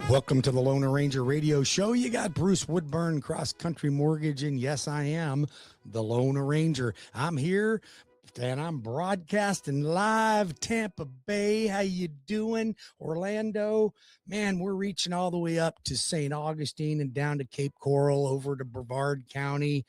Welcome to the Lone Ranger Radio Show. You got Bruce Woodburn, CrossCountry Mortgage, and yes, I am the Lone Ranger. I'm here and I'm broadcasting live Tampa Bay. How you doing, Orlando? Man, we're reaching all the way up to St. Augustine and down to Cape Coral, over to Brevard County,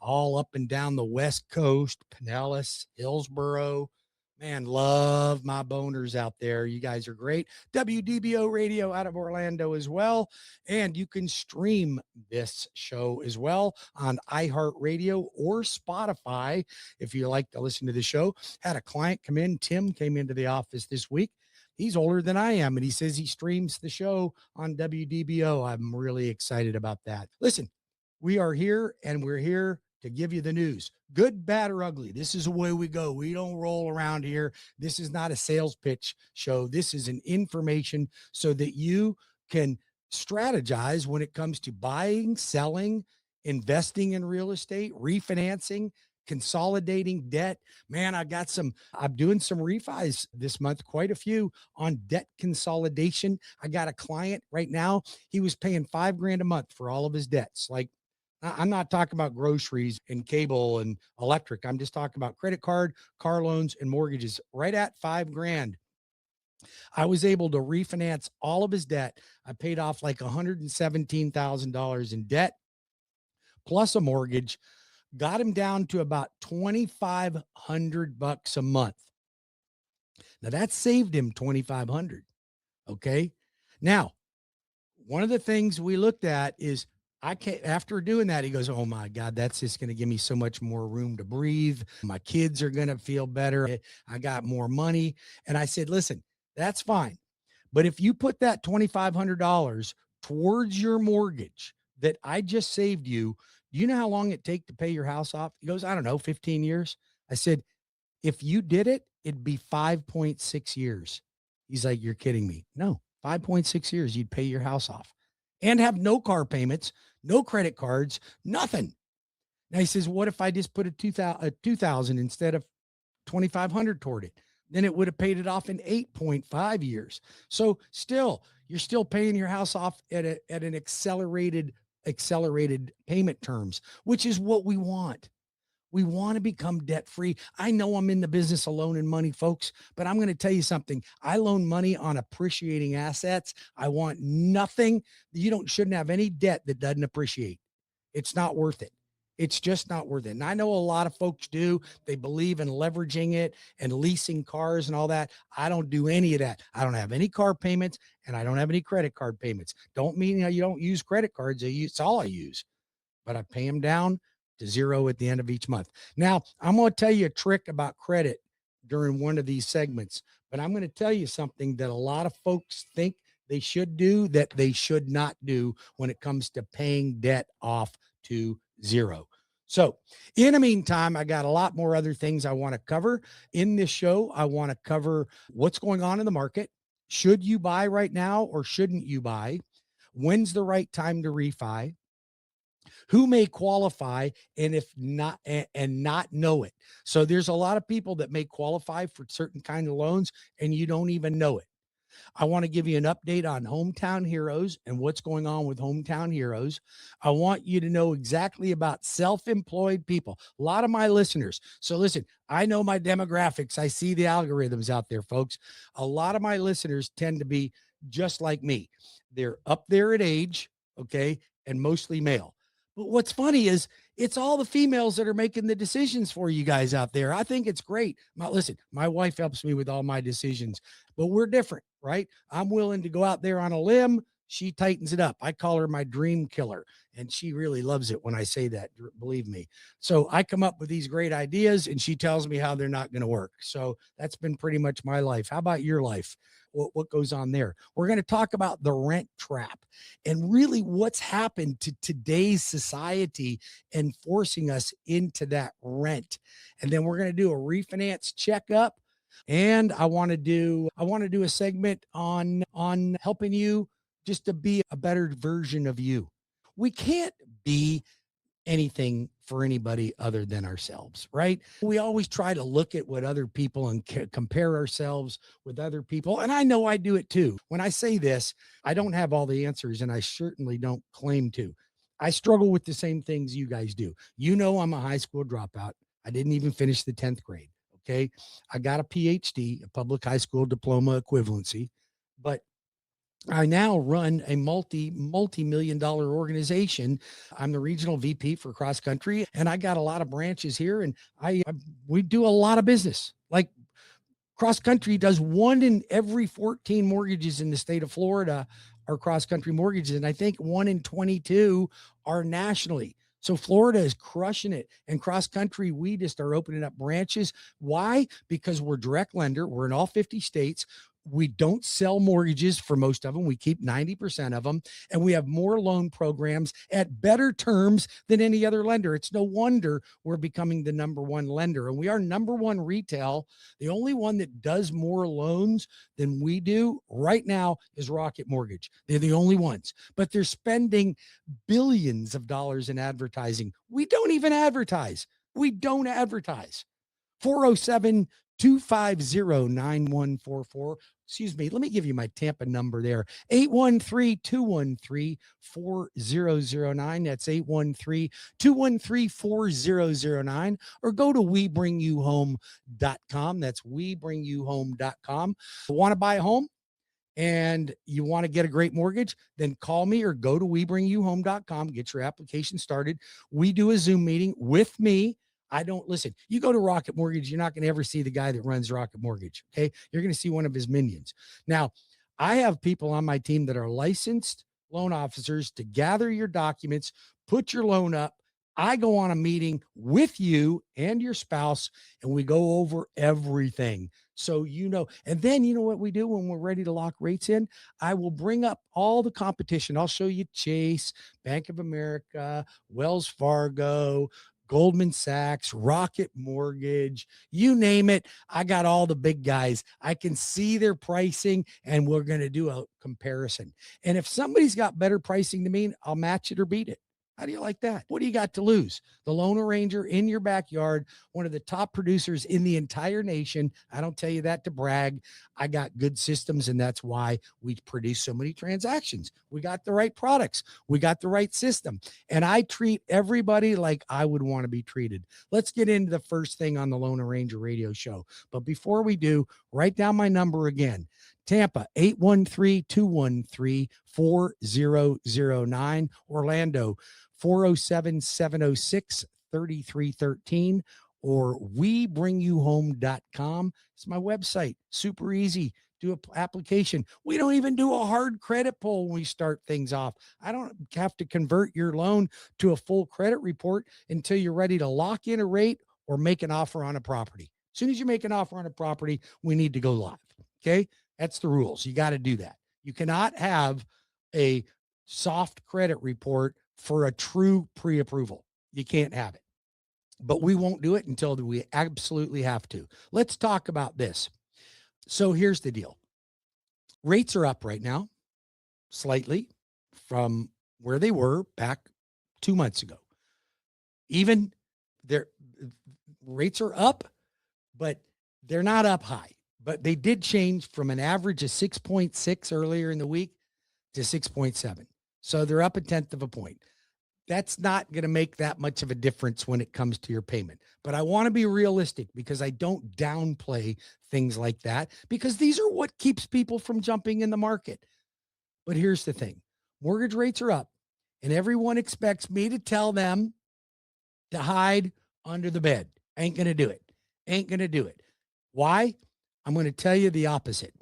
all up and down the West Coast, Pinellas, Hillsborough. Man, love my boners out there. You guys are great. WDBO Radio out of Orlando as well. And you can stream this show as well on iHeartRadio or Spotify if you like to listen to the show. Had a client come in. Tim came into the office this week. He's older than I am, and he says he streams the show on WDBO. I'm really excited about that. Listen, we are here, and we're here to give you the news, good, bad, or ugly. This is the way we go. We don't roll around here. This is not a sales pitch show. This is an information so that you can strategize when it comes to buying, selling, investing in real estate, refinancing, consolidating debt. Man, I'm doing some refis this month, quite a few on debt consolidation. I got a client right now. He was paying $5,000 a month for all of his debts. Like, I'm not talking about groceries and cable and electric. I'm just talking about credit card, car loans, and mortgages right at $5,000. I was able to refinance all of his debt. I paid off like $117,000 in debt plus a mortgage, got him down to about $2,500 a month. Now that saved him $2,500. Okay. Now, one of the things we looked at is, after doing that, he goes, oh my God, that's just going to give me so much more room to breathe. My kids are going to feel better. I got more money. And I said, listen, that's fine. But if you put that $2,500 towards your mortgage that I just saved you, do you know how long it take to pay your house off? He goes, I don't know, 15 years. I said, if you did it, it'd be 5.6 years. He's like, you're kidding me. No, 5.6 years, you'd pay your house off and have no car payments, no credit cards, nothing. Now he says, what if I just put a 2,000 instead of 2,500 toward it? Then it would have paid it off in 8.5 years. So you're still paying your house off at an accelerated payment terms, which is what we want. We want to become debt free. I know I'm in the business of loaning money, folks, but I'm going to tell you something. I loan money on appreciating assets. I want nothing. Shouldn't have any debt that doesn't appreciate. It's not worth it. It's just not worth it. And I know a lot of folks do. They believe in leveraging it and leasing cars and all that. I don't do any of that. I don't have any car payments and I don't have any credit card payments. Don't mean you don't use credit cards. It's all I use, but I pay them down to zero at the end of each month. Now, I'm going to tell you a trick about credit during one of these segments, but I'm going to tell you something that a lot of folks think they should do that they should not do when it comes to paying debt off to zero. So in the meantime, I got a lot more other things I want to cover in this show. I want to cover what's going on in the market. Should you buy right now or shouldn't you buy? When's the right time to refi? Who may qualify and if not, and not know it. So there's a lot of people that may qualify for certain kind of loans and you don't even know it. I want to give you an update on Hometown Heroes and what's going on with Hometown Heroes. I want you to know exactly about self-employed people. A lot of my listeners. So listen, I know my demographics. I see the algorithms out there, folks. A lot of my listeners tend to be just like me. They're up there in age, okay, and mostly male. But what's funny is it's all the females that are making the decisions for you guys out there. I think it's great. Now, listen, my wife helps me with all my decisions, but we're different, right? I'm willing to go out there on a limb. She tightens it up. I call her my dream killer, and she really loves it when I say that, believe me. So I come up with these great ideas, and she tells me how they're not going to work. So that's been pretty much my life. How about your life? What goes on there? We're going to talk about the rent trap and really what's happened to today's society and forcing us into that rent. And then we're going to do a refinance checkup. And I want to do a segment on helping you just to be a better version of you. We can't be anything for anybody other than ourselves, right? We always try to look at what other people and compare ourselves with other people. And I know I do it too. When I say this, I don't have all the answers, and I certainly don't claim to. I struggle with the same things you guys do. You know, I'm a high school dropout. I didn't even finish the 10th grade. Okay. I got a PhD, a public high school diploma equivalency, but I now run a multi-million dollar organization. I'm the regional VP for CrossCountry, and I got a lot of branches here, and we do a lot of business. Like CrossCountry does 1 in every 14 mortgages in the state of Florida are CrossCountry mortgages, and I think 1 in 22 are nationally. So Florida is crushing it, and CrossCountry, we just are opening up branches. Why? Because we're direct lender. We're in all 50 states. We don't sell mortgages for most of them. We keep 90% of them, and we have more loan programs at better terms than any other lender. It's no wonder we're becoming the number one lender, and we are number one retail. The only one that does more loans than we do right now is Rocket Mortgage. They're the only ones, but they're spending billions of dollars in advertising. We don't even advertise. We don't advertise. 407 250 9144. Excuse me. Let me give you my Tampa number there. 813-213-4009. That's 813-213-4009. Or go to webringyouhome.com. That's webringyouhome.com. Want to buy a home and you want to get a great mortgage, then call me or go to webringyouhome.com. Get your application started. We do a Zoom meeting with me. I don't listen. You go to Rocket Mortgage, you're not going to ever see the guy that runs Rocket Mortgage. Okay. You're going to see one of his minions. Now, I have people on my team that are licensed loan officers to gather your documents, put your loan up. I go on a meeting with you and your spouse, and we go over everything. So, and then you know what we do when we're ready to lock rates in? I will bring up all the competition. I'll show you Chase, Bank of America, Wells Fargo, Goldman Sachs, Rocket Mortgage, you name it. I got all the big guys. I can see their pricing, and we're going to do a comparison. And if somebody's got better pricing than me, I'll match it or beat it. How do you like that? What do you got to lose? The loan arranger in your backyard, one of the top producers in the entire nation. I don't tell you that to brag. I got good systems, and that's why we produce so many transactions. We got the right products. We got the right system. And I treat everybody like I would want to be treated. Let's get into the first thing on the Loan Arranger radio show. But before we do, write down my number again. Tampa, 813-213-4009. Orlando, 407-706-3313, or webringyouhome.com. It's my website. Super easy. Do an application. We don't even do a hard credit pull when we start things off. I don't have to convert your loan to a full credit report until you're ready to lock in a rate or make an offer on a property. As soon as you make an offer on a property, we need to go live. Okay. That's the rules. You got to do that. You cannot have a soft credit report for a true pre-approval. You can't have it. But we won't do it until we absolutely have to. Let's talk about this. So here's the deal. Rates are up right now, slightly from where they were back 2 months ago. Even their rates are up, but they're not up high. But they did change from an average of 6.6 earlier in the week to 6.7. So they're up 1/10 of a point. That's not going to make that much of a difference when it comes to your payment. But I want to be realistic because I don't downplay things like that, because these are what keeps people from jumping in the market. But here's the thing. Mortgage rates are up, and everyone expects me to tell them to hide under the bed. Ain't going to do it. Ain't going to do it. Why? I'm going to tell you the opposite.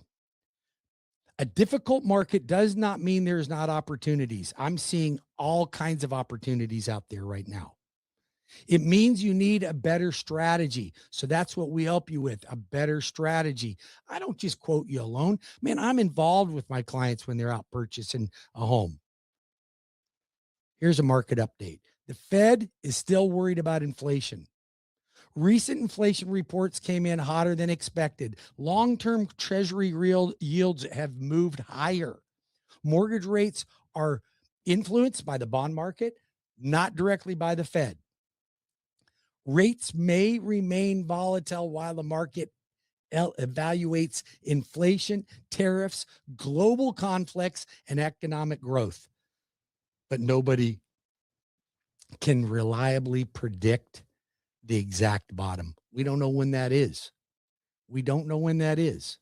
A difficult market does not mean there's not opportunities. I'm seeing all kinds of opportunities out there right now. It means you need a better strategy. So that's what we help you with, a better strategy. I don't just quote you a loan. Man, I'm involved with my clients when they're out purchasing a home. Here's a market update. The Fed is still worried about inflation. Recent inflation reports came in hotter than expected. Long-term Treasury real yields have moved higher. Mortgage rates are influenced by the bond market. not directly by the Fed. Rates may remain volatile while the market evaluates inflation, tariffs, global conflicts, and economic growth. But nobody can reliably predict the exact bottom. We don't know when that is. We don't know when that is.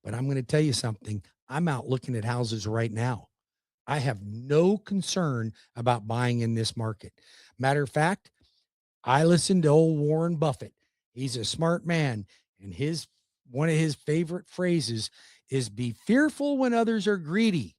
But I'm going to tell you something. I'm out looking at houses right now. I have no concern about buying in this market. Matter of fact, I listened to old Warren Buffett. He's a smart man, and one of his favorite phrases is be fearful when others are greedy,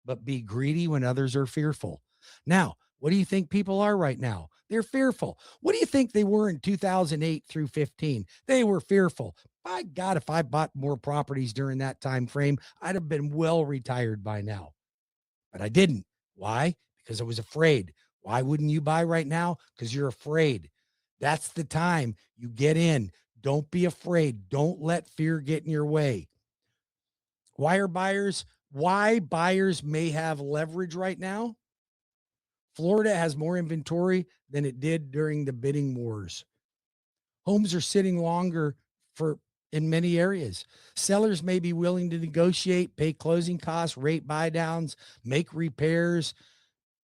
but be greedy when others are fearful. Now, what do you think people are right now? They're fearful. What do you think they were in 2008 through 15? They were fearful. By God, if I bought more properties during that time frame, I'd have been well retired by now. But I didn't. Why? Because I was afraid. Why wouldn't you buy right now? Because you're afraid. That's the time you get in. Don't be afraid. Don't let fear get in your way. Why buyers may have leverage right now? Florida has more inventory than it did during the bidding wars. Homes are sitting longer in many areas. Sellers may be willing to negotiate, pay closing costs, rate buydowns, make repairs,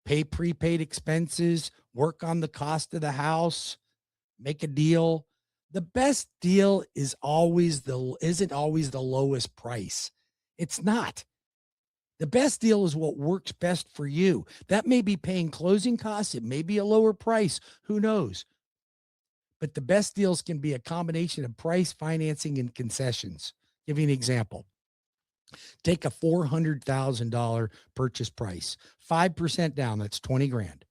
pay prepaid expenses, work on the cost of the house, make a deal. The best deal isn't always the lowest price. It's not. The best deal is what works best for you. That may be paying closing costs. It may be a lower price. Who knows? But the best deals can be a combination of price, financing, and concessions. Give you an example. Take a $400,000 purchase price, 5% down, that's 20 grand.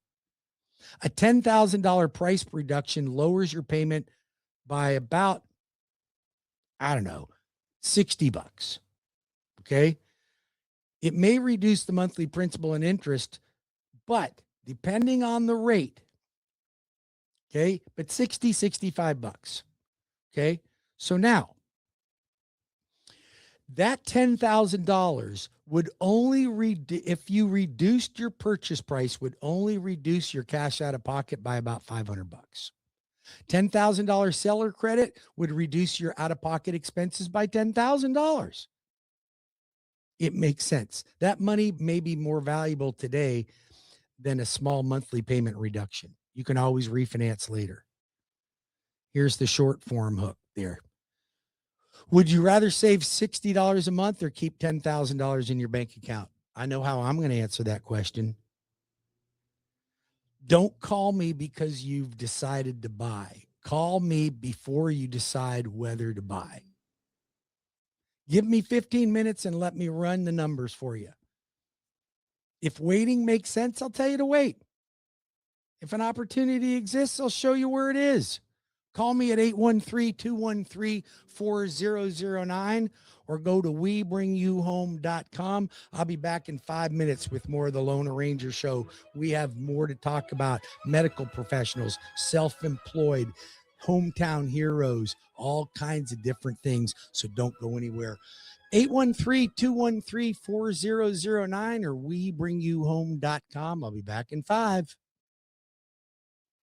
A $10,000 price reduction lowers your payment by about, I don't know, $60. Okay. It may reduce the monthly principal and interest, but depending on the rate, okay, but $65. Okay. So now that $10,000 would only if you reduced your purchase price, would only reduce your cash out of pocket by about $500. $10,000 seller credit would reduce your out of pocket expenses by $10,000. It makes sense. That money may be more valuable today than a small monthly payment reduction. You can always refinance later. Here's the short form hook there. Would you rather save $60 a month or keep $10,000 in your bank account? I know how I'm going to answer that question. Don't call me because you've decided to buy. Call me before you decide whether to buy. Give me 15 minutes and let me run the numbers for you. If waiting makes sense, I'll tell you to wait. If an opportunity exists, I'll show you where it is. Call me at 813-213-4009 or go to webringyouhome.com. I'll be back in 5 minutes with more of the Loan Arranger Show. We have more to talk about: medical professionals, self-employed, hometown heroes, all kinds of different things. So don't go anywhere. 813-213-4009 or webringyouhome.com. I'll be back in 5.